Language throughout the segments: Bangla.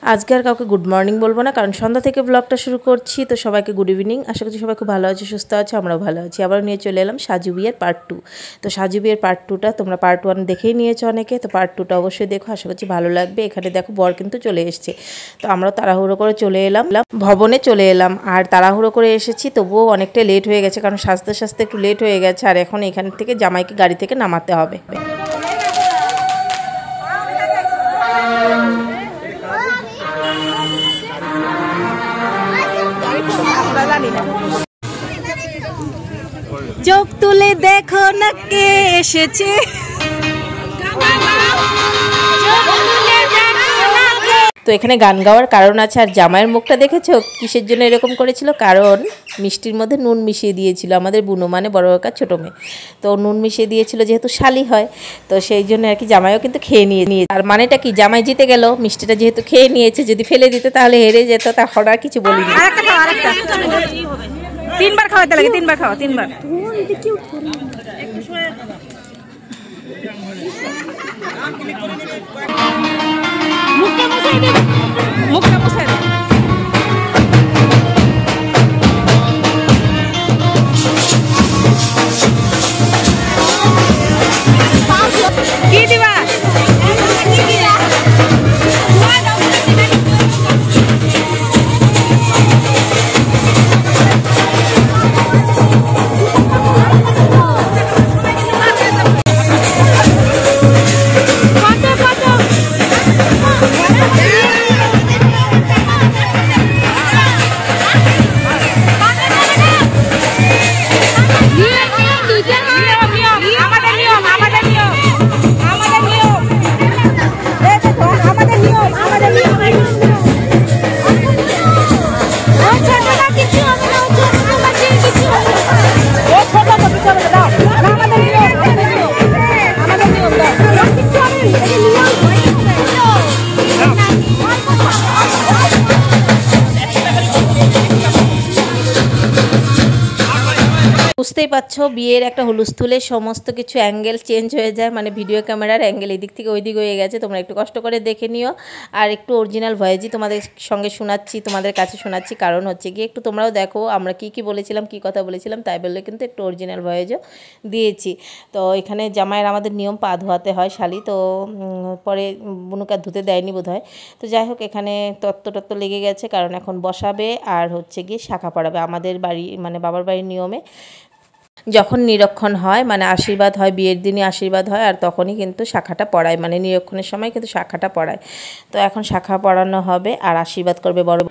আজকে আর কাউকে গুড মর্নিং বলবো না, কারণ সন্ধ্যা থেকে ব্লগটা শুরু করছি। তো সবাইকে গুড ইভিনিং। আশা করছি সবাই খুব ভালো আছে, সুস্থ আছে, আমরাও ভালো আছি। আবার নিয়ে চলে এলাম সাজু বিয়ের পার্ট 2। তো সাজু বিয়ের পার্ট 2টা তোমরা পার্ট 1 দেখেই নিয়েছো অনেকে, তো পার্ট 2টা অবশ্যই দেখো, আশা করছি ভালো লাগবে। এখানে দেখো বর কিন্তু চলে এসছে, তো আমরাও তাড়াহুড়ো করে চলে এলাম, ভবনে চলে এলাম। আর তাড়াহুড়ো করে এসেছি, তবুও অনেকটা লেট হয়ে গেছে, কারণ সাজতে সাজতে একটু লেট হয়ে গেছে। আর এখন এখান থেকে জামাইকে গাড়ি থেকে নামাতে হবে। চোখ তুলে দেখো না কে এসেছে, তো এখানে গান গাওয়ার কারণ আছে। আর জামাইয়ের মুখটা দেখেছো কিসের জন্য এরকম করেছিল? কারণ মিষ্টির মধ্যে নুন মিশিয়ে দিয়েছিল আমাদের বুনো, মানে বড় কাকা ছোটো মেয়ে। তো নুন মিশিয়ে দিয়েছিল, যেহেতু শালি হয়, তো সেই জন্য আর কি জামাইও কিন্তু খেয়ে নিয়ে। আর মানেটা কি, জামাই জিতে গেল, মিষ্টিটা যেহেতু খেয়ে নিয়েছে, যদি ফেলে দিতে তাহলে হেরে যেত। তখন আর কিছু বলিনি। তিনবার খাওয়াতে লাগে, তিনবার খাওয়া, তিনবার। মুখটা মুছে দে। কি দিবা? বুঝতেই পারছো, বিয়ের একটা হুলস্থুলে সমস্ত কিছু অ্যাঙ্গেল চেঞ্জ হয়ে যায়, মানে ভিডিও ক্যামেরার অ্যাঙ্গেল এদিক থেকে ওই দিক হয়ে গেছে। তোমরা একটু কষ্ট করে দেখে নিও। আর একটু অরিজিনাল ভয়েসই তোমাদের সঙ্গে শোনাচ্ছি, তোমাদের কাছে শোনাচ্ছি, কারণ হচ্ছে গিয়ে একটু তোমরাও দেখো আমরা কি বলেছিলাম, কি কথা বলেছিলাম, তাই বললে কিন্তু একটু অরিজিনাল ভয়েসও দিয়েছি। তো এখানে জামাইয়ের আমাদের নিয়ম পা ধোয়াতে হয় শালি, তো পরে বুনুকে ধুতে দেয়নি বোধ হয়। তো যাই হোক, এখানে তত্ত্ব লেগে গেছে, কারণ এখন বসাবে আর হচ্ছে গিয়ে শাখা পড়াবে। আমাদের বাড়ি মানে বাবার বাড়ির নিয়মে যখন নিরক্ষণ হয়, মানে আশীর্বাদ হয়, বিয়ের দিনই আশীর্বাদ হয়, আর তখনই কিন্তু শাখাটা পড়ায়, মানে নিরক্ষণের সময় কিন্তু শাখাটা পড়ায়। তো এখন শাখা পড়ানো হবে আর আশীর্বাদ করবে বড়।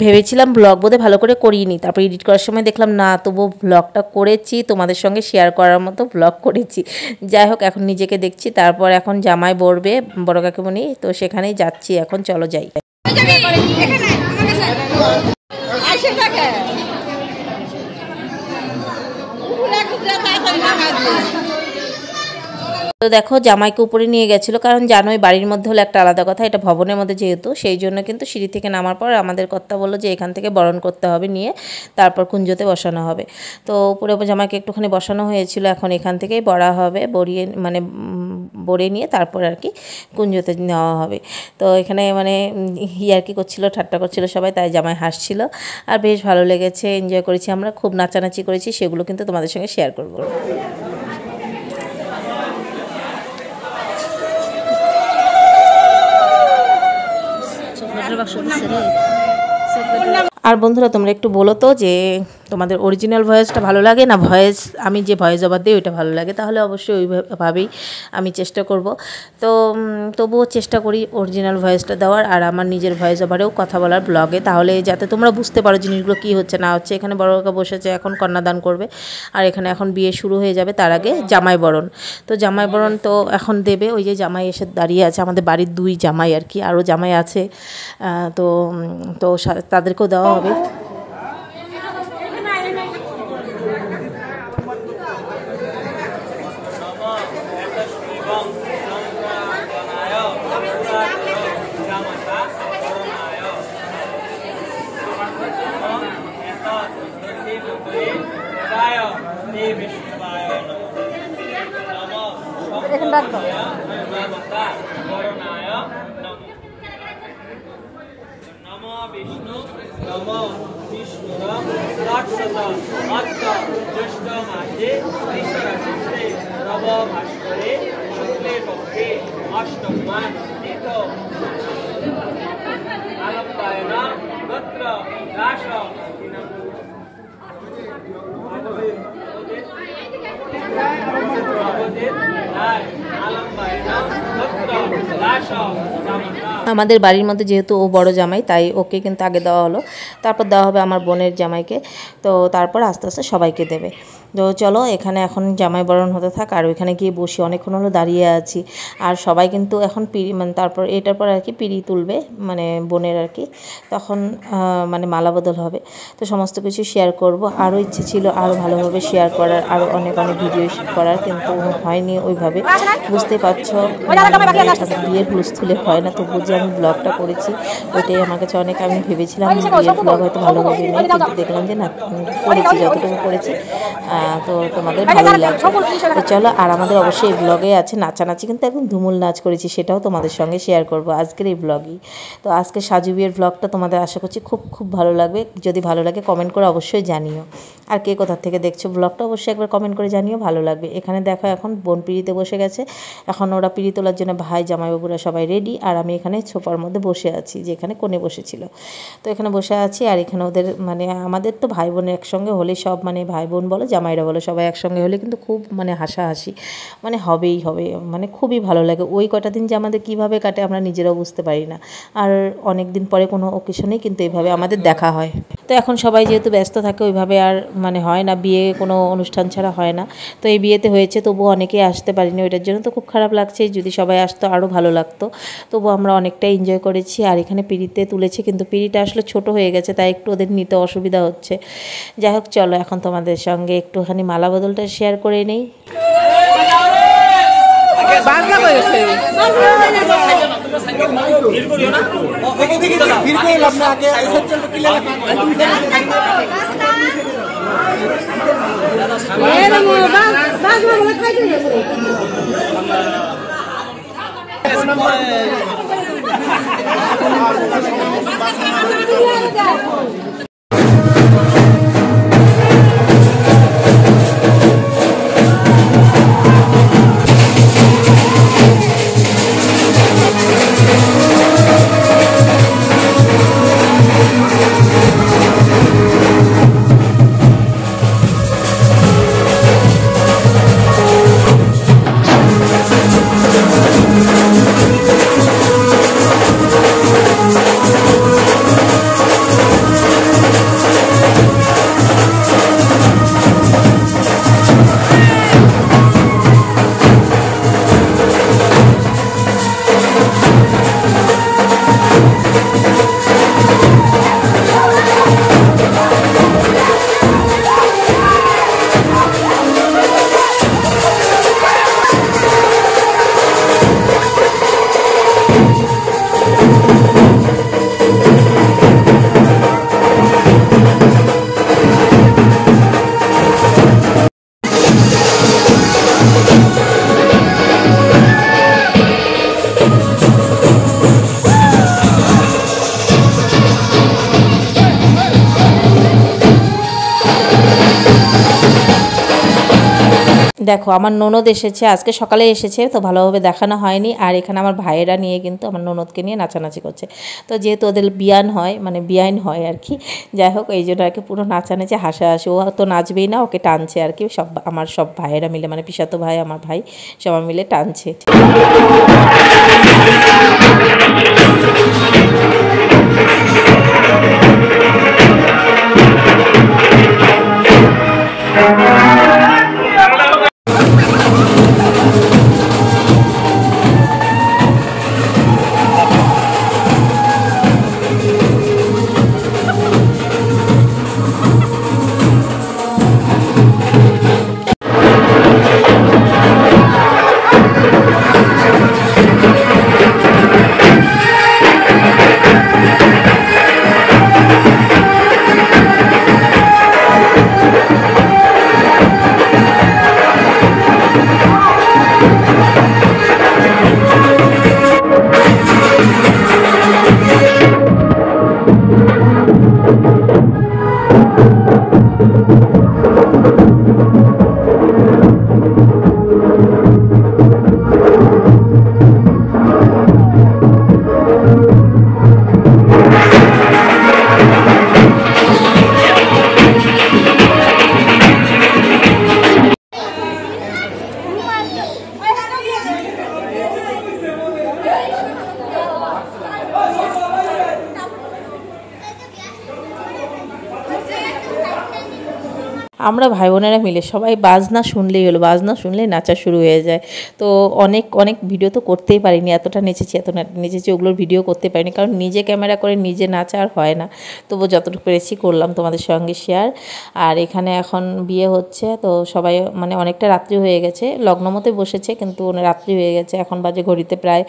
ভেবেছিলাম ব্লগ বোধহয় ভালো করে করিনি, তারপর এডিট করার সময় দেখলাম না, তবুও ব্লগটা করেছি, তোমাদের সঙ্গে শেয়ার করার মতো ব্লগ করেছি। যাই হোক, এখন নিজেকে দেখছি। তারপর এখন জামাই বলবে বড় কাকিমণি, তো সেখানেই যাচ্ছি এখন, চলো যাই। তো দেখো জামাইকে উপরে নিয়ে গেছিলো, কারণ জানোই বাড়ির মধ্যে হলো একটা আলাদা কথা, এটা ভবনের মধ্যে যেহেতু, সেই জন্য কিন্তু সিঁড়ি থেকে নামার পর আমাদের কর্তা বললো যে এখান থেকে বরণ করতে হবে, নিয়ে তারপর কুঞ্জতে বসানো হবে। তো উপরে জামাইকে একটুখানি বসানো হয়েছিল, এখন এখান থেকেই বড়া হবে, বড়ে নিয়ে তারপর আর কি কুঞ্জতে নেওয়া হবে। তো এখানে মানে ইয়ার্কি করছিলো, ঠাট্টা করছিলো সবাই, তাই জামাই হাসছিল। আর বেশ ভালো লেগেছে, এনজয় করেছি আমরা, খুব নাচানাচি করেছি, সেগুলো কিন্তু তোমাদের সঙ্গে শেয়ার করবো। আর বন্ধুরা, তোমরা একটু বলো তো যে তোমাদের অরিজিনাল ভয়েসটা ভালো লাগে না ভয়েস, আমি যে ভয়েস ওভার দিই ওইটা ভালো লাগে? তাহলে অবশ্যই ওইভাবেই আমি চেষ্টা করব। তো তবুও চেষ্টা করি অরিজিনাল ভয়েসটা দেওয়ার, আর আমার নিজের ভয়েস ওভারেও কথা বলার ব্লগে, তাহলে যাতে তোমরা বুঝতে পারো জিনিসগুলো কী হচ্ছে না হচ্ছে। এখানে বড় কাকা বসেছে, এখন কন্যাদান করবে, আর এখানে এখন বিয়ে শুরু হয়ে যাবে, তার আগে জামাই বরণ। তো জামাই বরণ তো এখন দেবে, ওই যে জামাই এসে দাঁড়িয়ে আছে, আমাদের বাড়ির 2 জামাই আর কি, আরও জামাই আছে, তো তাদেরকেও দেওয়া হবে। विष्णु नमो विष्णुरं राक्षस अद्य ज्येष्ठ मासे त्रिशरस्ते नव भास्करे शुक्ले पक्षे अष्टमान तीतो आलम्बायन गत्र राश আমাদের বাড়ির মধ্যে যেহেতু ও বড় জামাই তাই ওকে কিন্তু আগে দেওয়া হলো, তারপর দেওয়া হবে আমার বোনের জামাইকে, তো তারপর আস্তে আস্তে সবাইকে দেবে। তো চলো এখানে এখন জামাই বরণ হতে থাক, আর ওইখানে গিয়ে বসি, অনেকক্ষণ হলো দাঁড়িয়ে আছি। আর সবাই কিন্তু এখন পিড়ি মানে তারপর এটার পর আর কি পিড়ি তুলবে মানে বোনের আর কি, তখন মানে মালা বদল হবে। তো সমস্ত কিছু শেয়ার করব, আরও ইচ্ছে ছিল আরও ভালোভাবে শেয়ার করার, আরও অনেক অনেক ভিডিও করার, কিন্তু হয়নি ওইভাবে। বুঝতে পারছো বিয়ের হুলস্থুলে হয় না, তবু যে আমি ব্লগটা করেছি ওইটাই আমার কাছে অনেক, আমি ভেবেছিলাম বিয়ের ব্লগ হয়তো ভালোভাবে নেই, কিন্তু দেখলাম যে না করেছি, যতটুকু করেছি তো তোমাদের ভালোই লাগবে। তো চলো, আর আমাদের অবশ্যই এই ব্লগে আছে নাচানাচি, কিন্তু একদম ধুমুল নাচ করেছি, সেটাও তোমাদের সঙ্গে শেয়ার করব আজকের এই ব্লগেই। তো আজকে সাজু বিয়ের ব্লগটা তোমাদের আশা করছি খুব খুব ভালো লাগবে। যদি ভালো লাগে কমেন্ট করে অবশ্যই জানিও, আর কে কোথা থেকে দেখছো ব্লগটা অবশ্যই একবার কমেন্ট করে জানিও, ভালো লাগবে। এখানে দেখো এখন বোন পিড়িতে বসে গেছে, এখন ওরা পিড়ি তোলার জন্য ভাই জামাইবাবুরা সবাই রেডি, আর আমি এখানে ছোপার মধ্যে বসে আছি, যেখানে কোণে বসেছিল। তো এখানে বসে আছি, আর এখানে ওদের মানে আমাদের তো ভাই বোনের একসঙ্গে হলে সব মানে ভাই বোন বলো জামাইরা বলো সবাই একসঙ্গে হলে কিন্তু খুব মানে হাসাহাসি মানে হবেই হবে, মানে খুবই ভালো লাগে। ওই কটা দিন যে আমাদের কীভাবে কাটে আমরা নিজেরাও বুঝতে পারি না, আর অনেক দিন পরে কোনো অকেশনেই কিন্তু এইভাবে আমাদের দেখা হয়। তো এখন সবাই যেহেতু ব্যস্ত থাকে ওইভাবে আর মানে হয় না, বিয়ে কোনো অনুষ্ঠান ছাড়া হয় না। তো এই বিয়েতে হয়েছে, তবুও অনেকেই আসতে পারিনি, ওইটার জন্য তো খুব খারাপ লাগছে। যদি সবাই আসতো আরও ভালো লাগতো, তবু আমরা অনেকটা এনজয় করেছি। আর এখানে পিড়িতে তুলেছে, কিন্তু পিড়িটা আসলে ছোট হয়ে গেছে, তাই একটু ওদের নিতে অসুবিধা হচ্ছে। যাই হোক চলো এখন তোমাদের সঙ্গে একটুখানি মালা বদলটা শেয়ার করে নেই। দেখো আমার ননদ এসেছে, আজকে সকালে এসেছে, তো ভালোভাবে দেখানো হয়নি। আর এখানে আমার ভাইয়েরা নিয়ে কিন্তু আমার ননদকে নিয়ে নাচানাচি করছে। তো যেহেতু ওদের বিয়ান হয় মানে বিয়াইন হয় আর কি, যাই হোক এই জন্য আর কি পুরো নাচানাচি হাসাহাসি। ও তো নাচবেই না, ওকে টানছে আর কি, সব আমার সব ভাইয়েরা মিলে মানে পিসাতো ভাই আমার ভাই সবাই মিলে টানছে। আমরা ভাই বোনেরা মিলে সবাই বাজনা শুনলেই হলো, বাজনা শুনলেই নাচা শুরু হয়ে যায়। তো অনেক অনেক ভিডিও তো করতেই পারিনি, এতটা নেচেছি ওগুলোর ভিডিও করতে পারিনি, কারণ নিজে ক্যামেরা করে নিজে নাচা আর হয় না। তবু যতটুকু পেরেছি করলাম তোমাদের সঙ্গে শেয়ার। আর এখানে এখন বিয়ে হচ্ছে, তো সবাই মানে অনেকটা রাত্রি হয়ে গেছে, লগ্ন মতে বসেছে কিন্তু রাত্রি হয়ে গেছে, এখন বাজে ঘড়িতে প্রায়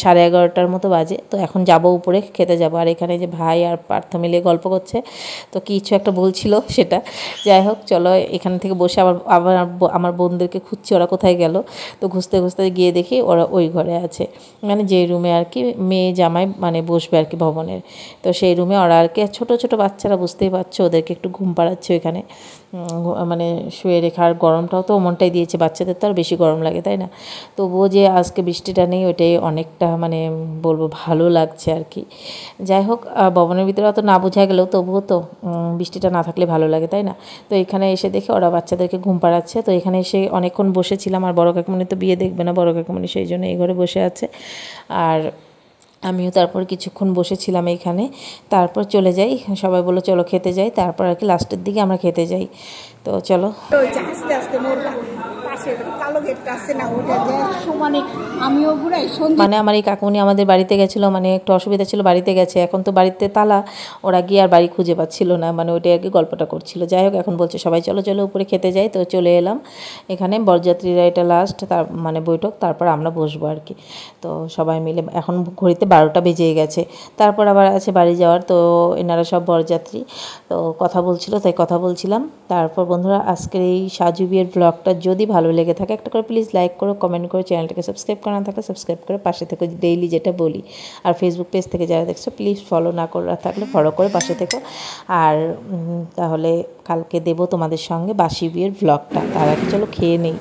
11:30টার মতো বাজে। তো এখন যাব উপরে খেতে যাব। আর এখানে যে ভাই আর পার্থ মিলে গল্প করছে, তো কিছু একটা বলছিল সেটা। যাই হোক চলো এখান থেকে বসে আবার আবার আমার বোনদেরকে খুঁজছি ওরা কোথায় গেল। তো খুঁজতে খুঁজতে গিয়ে দেখি ওরা ওই ঘরে আছে, মানে যে রুমে আর কি মেয়ে জামাই মানে বসবে আর কি ভবনের। তো সেই রুমে ওরা আর কি ছোটো ছোটো বাচ্চারা, বুঝতেই পারছো, ওদেরকে একটু ঘুম পাড়াচ্ছে ওইখানে, মানে শুয়ে রেখে। আর গরমটাও তো মনটাই দিয়েছে, বাচ্চাদের তো আর বেশি গরম লাগে তাই না। তবুও যে আজকে বৃষ্টিটা নেই ওইটাই অনেকটা মানে বলবো ভালো লাগছে আর কি। যাই হোক ভবনের ভিতরে অত না বোঝা গেলেও তবুও তো বৃষ্টিটা না থাকলে ভালো লাগে তাই না। তো এখানে এসে দেখে ওরা বাচ্চাদেরকে ঘুম পাড়াচ্ছে। তো এখানে এসে অনেকক্ষণ বসেছিলাম, আর বড় কাকিমণি তো বিয়ে দেখবে না, বড় কাকিমণি সেই জন্য এই ঘরে বসে আছে। আর আমিও তারপর কিছুক্ষণ বসেছিলাম এইখানে, তারপর চলে যাই। সবাই বললো চলো খেতে যাই, তারপর আর কি লাস্টের দিকে আমরা খেতে যাই। তো চলো আস্তে আস্তে কালো গেটটা আছে না, ওটা সমানে আমিও ঘুরাই। মানে আমার এই কাকুমনি আমাদের বাড়িতে গেছিলো, মানে একটু অসুবিধা ছিল, বাড়িতে গেছে, এখন তো বাড়িতে তালা, ওরা গিয়ে আর বাড়ি খুঁজে পাচ্ছিল না, মানে ওইটাই আর কি গল্পটা করছিল। যাই হোক এখন বলছে সবাই চলো চলো উপরে খেতে যাই। তো চলে এলাম এখানে, বরযাত্রীরা এটা লাস্ট তার মানে বৈঠক, তারপর আমরা বসবো আর কি। তো সবাই মিলে এখন ঘড়িতে 12টা বেজে গেছে, তারপর আবার আছে বাড়ি যাওয়ার। তো এনারা সব বরযাত্রী, তো কথা বলছিল তাই কথা বলছিলাম। তারপর বন্ধুরা আজকের এই সাজু বিয়ের ব্লগটা যদি ভালো লেগে থাকে একটা করে প্লিজ লাইক করো, কমেন্ট করো, চ্যানেলটাকে সাবস্ক্রাইব করা না থাকলে সাবস্ক্রাইব করে পাশে থেকে ডেইলি যেটা বলি। আর ফেসবুক পেজ থেকে যারা দেখছো প্লিজ ফলো না করা থাকলে ফলো করে পাশে থেকো। আর তাহলে কালকে দেবো তোমাদের সঙ্গে বাসি বিয়ের ব্লগটা। তার আগে চলো খেয়ে নেই,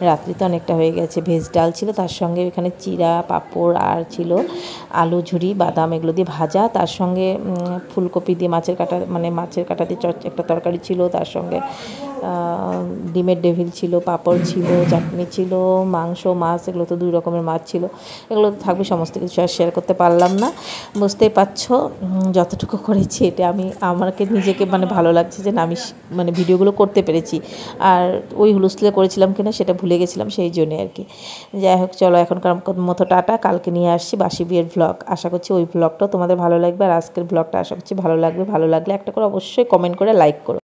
রাত্রি তো অনেকটা হয়ে গেছে। ভেজ ডাল ছিল, তার সঙ্গে এখানে চিড়া পাঁপড় আর ছিল আলু ঝুরি বাদাম এগুলো দিয়ে ভাজা, তার সঙ্গে ফুলকপি দিয়ে মাছের কাঁটা দিয়ে একটা তরকারি ছিল, তার সঙ্গে ডিমের ডেভিল ছিল, পাঁপড় ছিল, চাটনি ছিল, মাংস মাছ, এগুলো তো 2 রকমের মাছ ছিল। এগুলো তো থাকবে, সমস্ত কিছু আর শেয়ার করতে পারলাম না, বুঝতেই পারছো। যতটুকু করেছি এটা আমাকে নিজেকে মানে ভালো লাগছে যে না আমি মানে ভিডিওগুলো করতে পেরেছি। আর ওই হুলস্থুলে করেছিলাম কিনা সেটা ভুলে গেছিলাম, সেই জন্যে আর কি। যাই হোক চলো এখনকার মতো টাটা, কালকে নিয়ে আসছি বাসি বিয়ের ব্লগ। আশা করছি ওই ব্লগটাও তোমাদের ভালো লাগবে, আর আজকের ব্লগটা আশা করছি ভালো লাগবে। ভালো লাগলে একটা করে অবশ্যই কমেন্ট করে লাইক করো।